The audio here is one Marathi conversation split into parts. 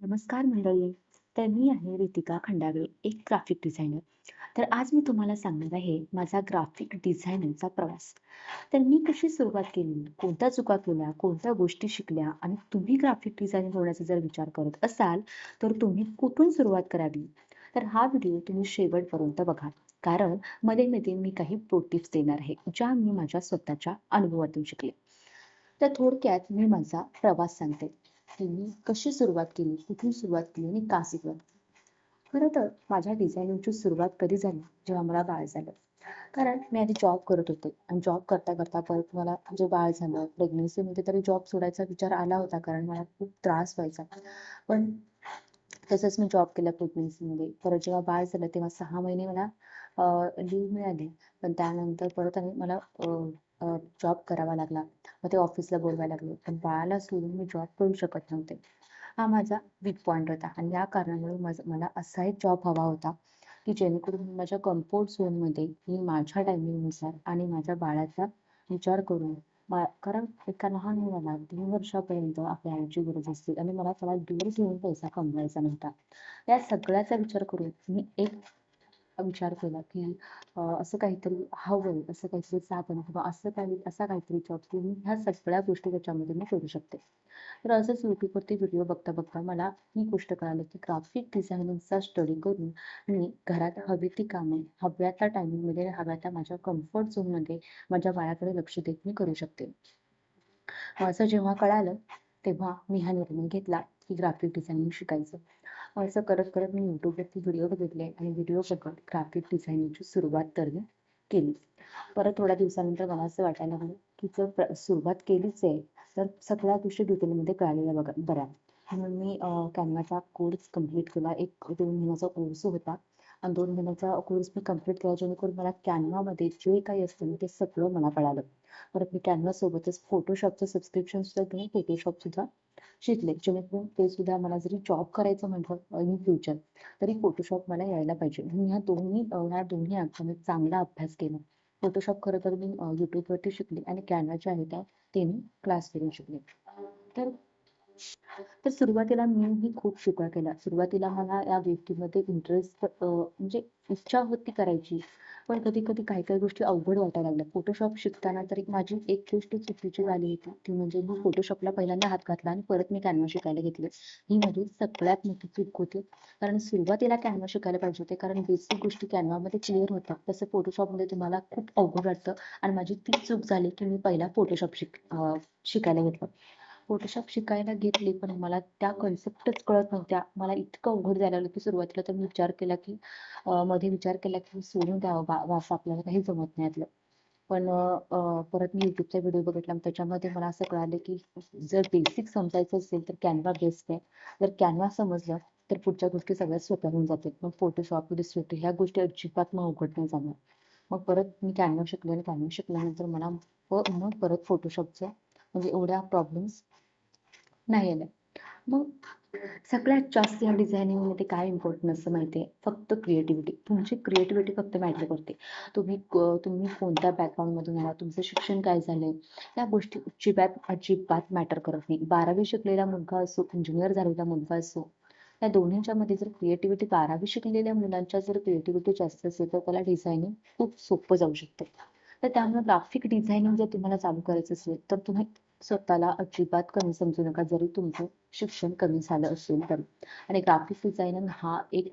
नमस्कार मंडळी. तर मी आहे रितिका खंडागळे, एक ग्राफिक डिझायनर. तर आज मी तुम्हाला सांगणार आहे माझा ग्राफिक डिझायनिंगचा प्रवास. तर मी कशी सुरुवात केली, कोणत्या चुका केल्या, कोणत्या गोष्टी शिकल्या आणि तुम्ही ग्राफिक डिझायनिंग होण्याचा जर विचार करत असाल, तर तुम्ही कुठून सुरुवात करावी? तर हा व्हिडिओ तुम्ही शेवटपर्यंत बघा. कारण मध्ये-मध्ये मी काही प्रो टिप्स देणार आहे, ज्या मी माझ्या स्वतःच्या अनुभवातून शिकले. तर थोडक्यात मी माझा प्रवास सांगते, की मी कशी सुरुवात केली, कुठून सुरुवात केली आणि का सुरुवात केली. खरं तर माझ्या डिझायनिंगची सुरुवात कधी झाली, जेव्हा मला बाळ झालं. कारण मी आधी जॉब करत होते आणि जॉब करता करता परत मला म्हणजे बाळ झालं. प्रेग्नन्सीमध्ये तरी जॉब सोडायचा विचार आला होता, कारण मला खूप त्रास व्हायचा. पण तसंच मी जॉब केला प्रेग्नन्सीमध्ये. परत जेव्हा बाळ झालं तेव्हा 6 महिने मला लीव्ह मिळाली. पण त्यानंतर परत आणि मला जॉब करावा लागला. मग ते ऑफिसला बोलवायला लागले. पण बाळाला सोडून मी जॉब करू शकत नव्हते. हा माझा वीक पॉइंट होता आणि या कारणामुळे मला असा एक जॉब हवा होता, की जेणेकरून मी माझ्या कम्फर्ट झोनमध्ये मी माझ्या टायमिंगनुसार आणि माझ्या बाळाचा विचार करून कारण एका लहान मुलाला 3 वर्षापर्यंत आपल्या आईची गरज असते आणि मला त्याला दूर ठेवून पैसा कमवायचा नव्हता. या सगळ्याचा विचार करून मी एक विचार केला, की असं काहीतरी हवंय, असं काहीतरी साधन किंवा असा काहीतरी जॉब की मी ह्या सगळ्या गोष्टी त्याच्यामध्ये मी करू शकते. तर असंच YouTubeवरती व्हिडिओ बघता-बघता मला ही गोष्ट कळाली, की ग्राफिक डिझायनिंगचा स्टडी करून मी घरात हवी ती कामे हव्या त्या टायमिंगमध्ये, हव्या त्या माझ्या कम्फर्ट झोनमध्ये माझ्या बाळाकडे लक्ष देत मी करू शकते. असं जेव्हा कळालं, तेव्हा मी हा निर्णय घेतला, की ग्राफिक डिझायनिंग शिकायचं. असं करत-करत मी YouTubeवरती व्हिडिओ बघितले आणि व्हिडिओ बघत ग्राफिक डिझायनिंगची सुरुवात तर मी केली. परत थोड्या दिवसानंतर मला असं वाटायला लागलं, की जर सुरुवात केलीच आहे, तर सगळ्या गोष्टी डिटेलमध्ये कळालेल्या बऱ्या. म्हणून मी Canvaचा कोर्स कंप्लीट केला. 1-2 महिन्याचा कोर्स होता आणि 2 महिन्याचा कोर्स मी कंप्लीट केला, जेणेकरून मला Canvaमध्ये जे काही असतं ना, ते सगळं मला कळालं. परत मी Canva सोबतच Photoshopचं सबस्क्रिप्शन सुद्धा घेऊन Photoshop सुद्धा शिकले. जेणेकरून ते सुद्धा मला जरी जॉब करायचं म्हटलं इन फ्युचर, तरी Photoshop मला यायला पाहिजे. म्हणून ह्या दोन्ही ॲपचा चांगला अभ्यास केला. Photoshop खरं तर मी YouTubeवरती शिकले आणि Canva जे आहे ते मी क्लासवरून शिकले. तर तर सुरुवातीला मीही खूप चुका केल्या. सुरुवातीला मला या गोष्टीमध्ये इंटरेस्ट म्हणजे इच्छा होती करायची. पण कधी-कधी काही-काही गोष्टी अवघड वाटायला लागल्या. Photoshop शिकताना तर एक माझी एक गोष्ट चुकीची झाली होती. ती म्हणजे मी Photoshopला पहिल्यांदा हात घातला आणि परत मी Canva शिकायला घेतले. ही माझी सगळ्यात मोठी चूक होती. कारण सुरुवातीला Canva शिकायला पाहिजे होते. कारण बेसिक गोष्टी Canvaमध्ये क्लिअर होतात. तसं Photoshopमध्ये तुम्हाला खूप अवघड वाटतं आणि माझी तीच चूक झाली, की मी पहिला Photoshop शिकायला घेतलं. Photoshop शिकायला घेतली, पण मला त्या कन्सेप्टच कळत नव्हत्या. मला इतकं अवघड जायला लागलं, की सुरुवातीला तर मी विचार केला, की मध्ये विचार केला, की सोडून द्यावं असं आपल्याला काही जमत नाही यातलं. पण परत मी YouTubeचा व्हिडिओ बघितला आणि त्याच्यामध्ये मला असं कळालं, की जर बेसिक समजायचं असेल तर Canva बेस्ट आहे. जर Canva समजलं, तर पुढच्या गोष्टी सगळ्या सोप्या होऊन जातील. मग Photoshop, Illustrator ह्या गोष्टी अजिबात मग अवघड नाही जाणार. मग परत मी Canva शिकले आणि Canva शिकल्यानंतर मला मग परत Photoshopचं म्हणजे एवढ्या प्रॉब्लेम्स नाही आल्या. मग सगळ्यात जास्त या डिझायनिंगमध्ये काय इम्पॉर्टंट असतं माहिती आहे? फक्त क्रिएटिव्हिटी. तुमची क्रिएटिव्हिटी फक्त मॅटर करते. तुम्ही कोणत्या बॅकग्राऊंडमधून आलात, तुमचं शिक्षण काय झालंय, या गोष्टी अजिबात मॅटर करत नाही. 12वी शिकलेला मुलगा असो, इंजिनिअर झालेला मुलगा असो, या दोन्हींच्यामध्ये जर क्रिएटिव्हिटी 12वी शिकलेल्या मुलांच्या जर क्रिएटिव्हिटी जास्त असेल, तर त्याला डिझायनिंग खूप सोपं जाऊ शकतं. तर त्यामुळे ग्राफिक डिझायनिंग जर तुम्हाला चालू करायचं असेल, तर तुम्ही स्वतःला अजिबात कमी समजू नका, जरी तुमचं शिक्षण कमी झालं असेल तर. आणि ग्राफिक डिझायनिंग हा एक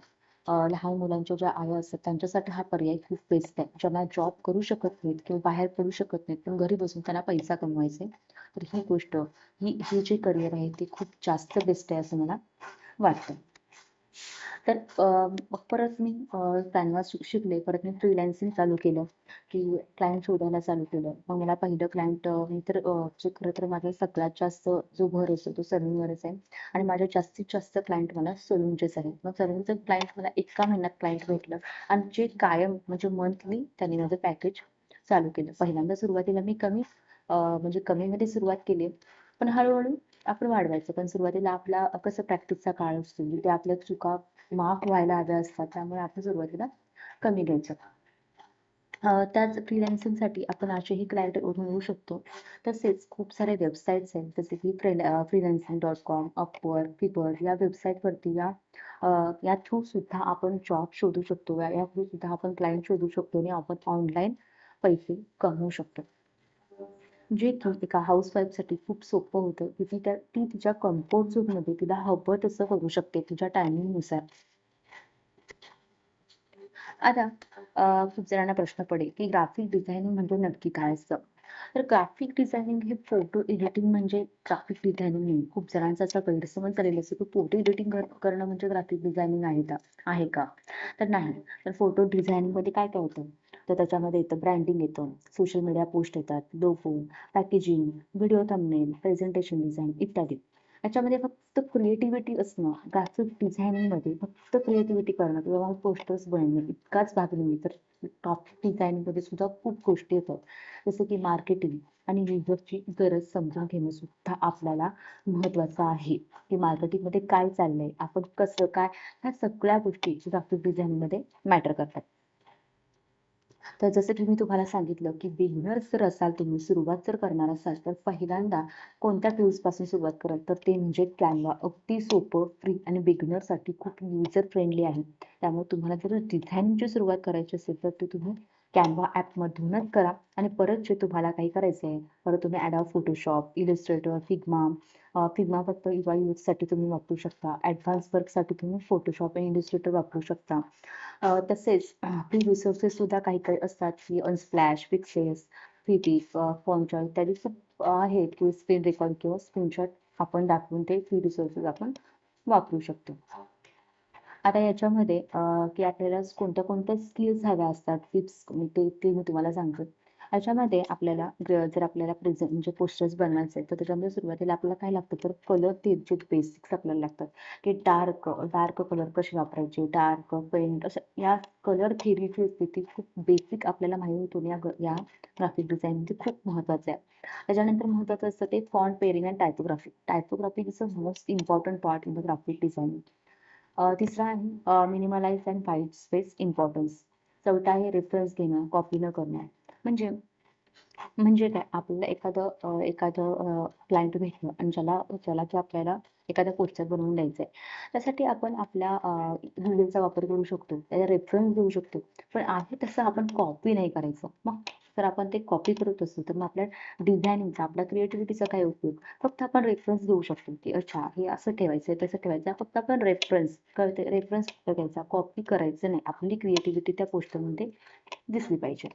लहान मुलांच्या ज्या आया असतात त्यांच्यासाठी हा पर्याय खूप बेस्ट आहे. ज्यांना जॉब करू शकत नाहीत किंवा बाहेर पडू शकत नाहीत, पण घरी बसून त्यांना पैसा कमवायचा आहे. तर ही गोष्ट, ही जे करिअर आहे ते खूप जास्त बेस्ट आहे असं मला वाटतं. तर मग परत मी Canva शिकले. परत मी फ्रीलान्सिंग चालू केलं, की क्लायंट शोधायला चालू केलं. मग मला पहिलं क्लायंट मी तर जे खरं तर माझा सगळ्यात जास्त जो भर असतो तो सलूनवरच आहे आणि माझे जास्तीत जास्त क्लायंट मला सलूनचेच आहेत. मग सलूनचं क्लायंट मला एका महिन्यात क्लायंट भेटलं आणि जे कायम म्हणजे मंथली त्यांनी माझं पॅकेज चालू केलं. पहिल्यांदा सुरुवातीला मी म्हणजे कमीमध्ये सुरुवात केली. पण हळू आपण वाढवायचं. पण सुरुवातीला आपला कसं प्रॅक्टिसचा काळ असतो. तिथे आपल्या चुका माफ व्हायला हव्या असतात. त्यामुळे आपण सुरुवातीला कमी घ्यायचं. त्याच फ्रीलान्सिंगसाठी आपण असेही क्लायंट मिळवू शकतो. तसेच खूप सारे वेबसाईट्स आहेत जसे की freelancing.com, अपवर्क, फिवर या वेबसाईटवरती या थ्रू सुद्धा आपण जॉब शोधू शकतो. या थ्रू सुद्धा आपण क्लायंट शोधू शकतो आणि आपण ऑनलाईन पैसे कमवू शकतो. जे की एका हाऊसवाईफसाठी खूप सोपं होतं की ती तिच्या कम्फर्ट झोनमध्ये तिला हवं तसं करू शकते तिच्या टायमिंगनुसार. आता खूप जणांना प्रश्न पडेल की ग्राफिक डिझायनिंग म्हणजे नक्की काय असतं? तर ग्राफिक डिझायनिंग हे फोटो एडिटिंग म्हणजे ग्राफिक डिझायनिंग नाही. खूप जणांचा असा गैरसमज झालेला असतो की फोटो एडिटिंग करणं म्हणजे ग्राफिक डिझायनिंग आहे का? तर नाही. तर फोटो डिझायनिंगमध्ये काय काय होतं? तर त्याच्यामध्ये येतं ब्रँडिंग येतं, सोशल मीडिया पोस्ट येतात, logo, packaging, video thumbnail, presentation design इत्यादी. याच्यामध्ये फक्त क्रिएटिव्हिटी असणं, ग्राफिक डिझायनिंगमध्ये फक्त क्रिएटिव्हिटी करणं किंवा पोस्टर्स बनवणं इतकाच भाग नाही, तर ग्राफिक डिझायनिंगमध्ये सुद्धा खूप गोष्टी येतात. जसं की मार्केटिंग आणि युजरची गरज समजून घेणं सुद्धा आपल्याला महत्त्वाचं आहे, की मार्केटिंगमध्ये काय चाललंय, आपण कसं काय, ह्या सगळ्या गोष्टी ग्राफिक डिझायनिंगमध्ये मॅटर करतात. तर जसं की मी तुम्हाला सांगितलं, की बिगिनर्स जर असाल तुम्ही, सुरुवात जर करणार असाल, तर पहिल्यांदा कोणत्या टूल्सपासून सुरुवात कराल? तर ते म्हणजे कॅनव्हा. अगदी सोपं, फ्री आणि बिगिनरसाठी खूप युजर फ्रेंडली आहे. त्यामुळे तुम्हाला जर डिझायनिंगची सुरुवात करायची असेल, तर ते तुम्ही कॅनव्हा ॲपमधूनच करा आणि परत जे तुम्हाला काही करायचं आहे, परत तुम्ही Adobe Photoshop, Illustrator, Figma फक्त UI/UXसाठी तुम्ही वापरू शकता. ॲडव्हान्स वर्कसाठी तुम्ही Photoshop आणि Illustrator वापरू शकता. तसेच फ्री रिसोर्सेस सुद्धा काही काही असतात की अनस्प्लॅश, पिक्सेल्स, फ्रीपीक, फॉर्मचॉय इत्यादी खूप आहेत की स्क्रीन रेकॉर्ड किंवा स्क्रीनशॉट आपण दाखवून ते फ्री रिसोर्सेस आपण वापरू शकतो. आता याच्यामध्ये की आपल्याला कोणत्या कोणत्या स्किल्स हव्या असतात, टिप्स ते मी तुम्हाला सांगते. याच्यामध्ये आपल्याला जर आपल्याला म्हणजे पोस्टर्स बनवायचे आहेत, तर त्याच्यामध्ये सुरुवातीला आपल्याला काय लागतं, तर कलर जे बेसिक्स आपल्याला लागतात, की डार्क डार्क कलर कसे वापरायचे, डार्क पेंट असं या कलर थेअरीची असते ती खूप बेसिक आपल्याला माहिती होतं या ग्राफिक डिझाईनमध्ये खूप महत्त्वाचं आहे. त्याच्यानंतर महत्त्वाचं असतं ते फॉन्ट पेअरिंग आणि typography. Typography is a most important part in the graphic design. तिसरा आहे minimalise and white space importance. चौथा आहे रेफरन्स घेणं, कॉपी न करणं. म्हणजे म्हणजे काय आपल्याला एखादं क्लायंट भेटलं आणि ज्याला ज्याला की आपल्याला एखादा पोस्टर बनवून द्यायचा आहे. त्यासाठी आपण आपल्या Googleचा वापर करू शकतो. त्याचा रेफरन्स देऊ शकतो. पण आहे तसं आपण कॉपी नाही करायचं. मग जर आपण ते कॉपी करत असू तर मग आपल्या डिझायनिंगचा, आपल्या क्रिएटिव्हिटीचा काय उपयोग? फक्त आपण रेफरन्स देऊ शकतो, की अच्छा हे असं ठेवायचंय, तसं ठेवायचं. फक्त आपण रेफरन्स फक्त घ्यायचा, कॉपी करायचं नाही. आपली क्रिएटिव्हिटी त्या पोस्टरमध्ये दिसली पाहिजे.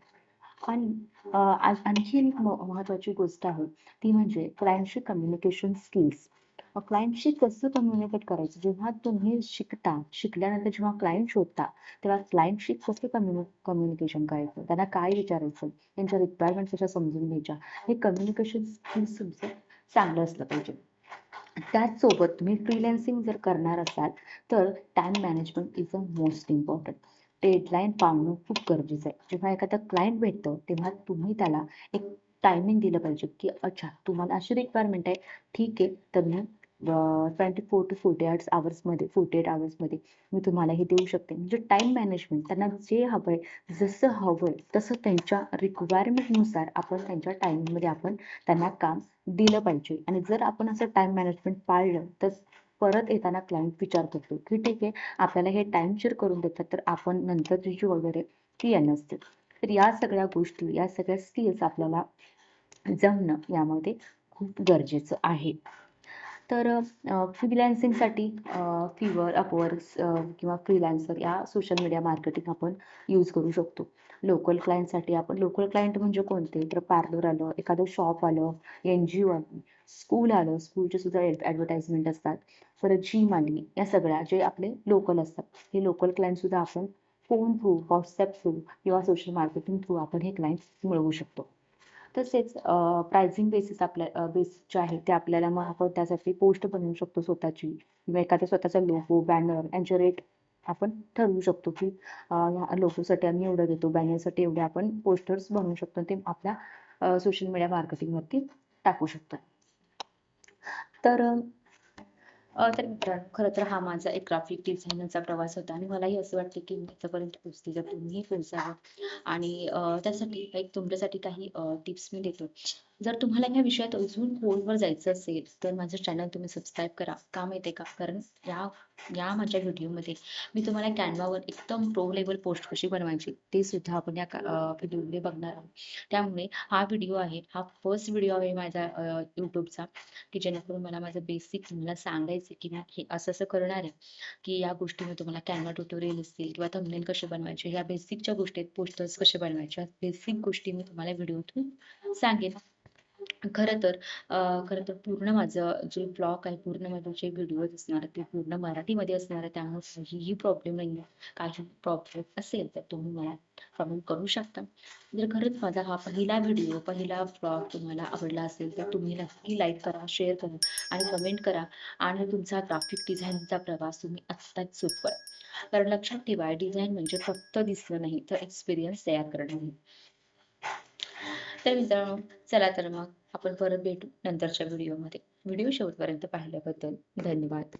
आणि आणखी एक महत्त्वाची गोष्ट आहे, ती म्हणजे क्लायंटशी कम्युनिकेशन स्किल्स. क्लायंटशी कसं कम्युनिकेट करायचं? जेव्हा तुम्ही शिकल्यानंतर जेव्हा क्लायंट शोधता, तेव्हा क्लायंटशी कसं कम्युनिकेशन करायचं? त्यांना काय विचारायचं? त्यांच्या रिक्वायरमेंट कशा समजून घ्यायच्या? हे कम्युनिकेशन स्किल्स तुमचं चांगलं असलं पाहिजे. त्याचसोबत तुम्ही फ्रीलान्सिंग जर करणार असाल, तर time management is a most important. Deadline पाळणं खूप गरजेचं आहे. जेव्हा एखादा क्लायंट भेटतो, तेव्हा तुम्ही त्याला एक टायमिंग दिलं पाहिजे, की अच्छा तुम्हाला अशी रिक्वायरमेंट आहे, ठीक आहे, तर मी 24 टू 48 अवर्समध्ये मी तुम्हाला हे देऊ शकते. म्हणजे टाईम मॅनेजमेंट त्यांना जे हवंय, जसं हवंय तसं त्यांच्या रिक्वायरमेंटनुसार आपण त्यांच्या टायमिंगमध्ये आपण त्यांना काम दिलं पाहिजे. आणि जर आपण असं टाईम मॅनेजमेंट पाळलं, तर परत येताना क्लायंट विचार करतो, की ठीक आहे, आपल्याला हे टाईमशेर करून देतात, तर आपण नंतरची जी वगैरे ती नसते. तर या सगळ्या गोष्टी, या सगळ्या स्किल्स आपल्याला जमणं यामध्ये खूप गरजेचं आहे. तर फ्रीलान्सिंगसाठी Fiverr, किंवा फ्रीलान्सर या सोशल मीडिया मार्केटिंग आपण यूज करू शकतो. लोकल क्लायंट म्हणजे कोणते? तर पार्लर आलं, एखादं शॉप आलं, NGO आली, स्कूल आलं, स्कूलचे सुद्धा ॲडव्हर्टाइजमेंट असतात. परत जिम आली, या सगळ्या जे आपले लोकल असतात. हे लोकल क्लायंट सुद्धा आपण फोन थ्रू, WhatsApp थ्रू किंवा सोशल मार्केटिंग थ्रू आपण हे क्लायंट मिळवू शकतो. तसेच प्राइसिंग बेसिस जे आहे ते आपल्याला मग आपण त्यासाठी पोस्ट बनवू शकतो स्वतःची किंवा एखाद्या स्वतःचा लोगो, बॅनर यांचे रेट आपण ठरवू शकतो, की ह्या लोगोसाठी आम्ही एवढं देतो, बॅनरसाठी एवढे आपण पोस्टर्स बनवू शकतो. ते आपल्या सोशल मीडिया मार्केटिंगवरती टाकू शकतो. तर तर मित्रांनो, खरं तर हा माझा एक ग्राफिक डिझायनरचा प्रवास होता आणि मलाही असं वाटतं, की मी इथपर्यंत पोहोचते, तर तुम्हीही पोहोचावं. आणि त्यासाठी तुमच्यासाठी काही टिप्स मी देतो. जर तुम्हाला ह्या विषयात अजून खोलवर जायचं असेल, तर माझं चॅनल तुम्ही सबस्क्राईब करा. का माहिती आहे का? कारण या या माझ्या व्हिडिओमध्ये मी तुम्हाला Canvaवर एकदम प्रो लेव्हल पोस्ट कशी बनवायची, ते सुद्धा आपण या व्हिडिओमध्ये बघणार आहोत. त्यामुळे हा व्हिडिओ आहे, हा फर्स्ट व्हिडिओ आहे माझा YouTubeचा, की जेणेकरून मला माझं बेसिक तुम्हाला सांगायचं की मी हे असं-असं करणार आहे, की या गोष्टी मी तुम्हाला Canva ट्युटोरियल असतील किंवा थंबनेल कसे बनवायचे, ह्या बेसिकच्या गोष्टी आहेत, पोस्टर्स कसे बनवायचे, बेसिक गोष्टी मी तुम्हाला व्हिडिओतून सांगेन. खरं तर खरं तर पूर्ण माझं जे ब्लॉग आहे, पूर्ण माझे जे व्हिडिओज असणार आहेत, ते पूर्ण मराठीमध्ये असणार आहे. त्यामुळे काहीही प्रॉब्लेम नाही आहे. काही प्रॉब्लेम असेल तर तुम्ही मला कमेंट करू शकता. जर खरंच माझा हा पहिला व्हिडिओ, पहिला ब्लॉग तुम्हाला आवडला असेल, तर तुम्ही नक्की लाईक करा, शेअर करा आणि कमेंट करा आणि तुमचा ग्राफिक डिझाइनचा प्रवास तुम्ही आत्ताच सुरू करा. कारण लक्षात ठेवा, डिझाइन म्हणजे फक्त दिसणं नाही, तर एक्सपिरियन्स तयार करणं आहे. तर मित्रांनो, चला तर मग आपण परत भेटू नंतरच्या व्हिडिओमध्ये. व्हिडिओ शेवटपर्यंत पाहिल्याबद्दल धन्यवाद.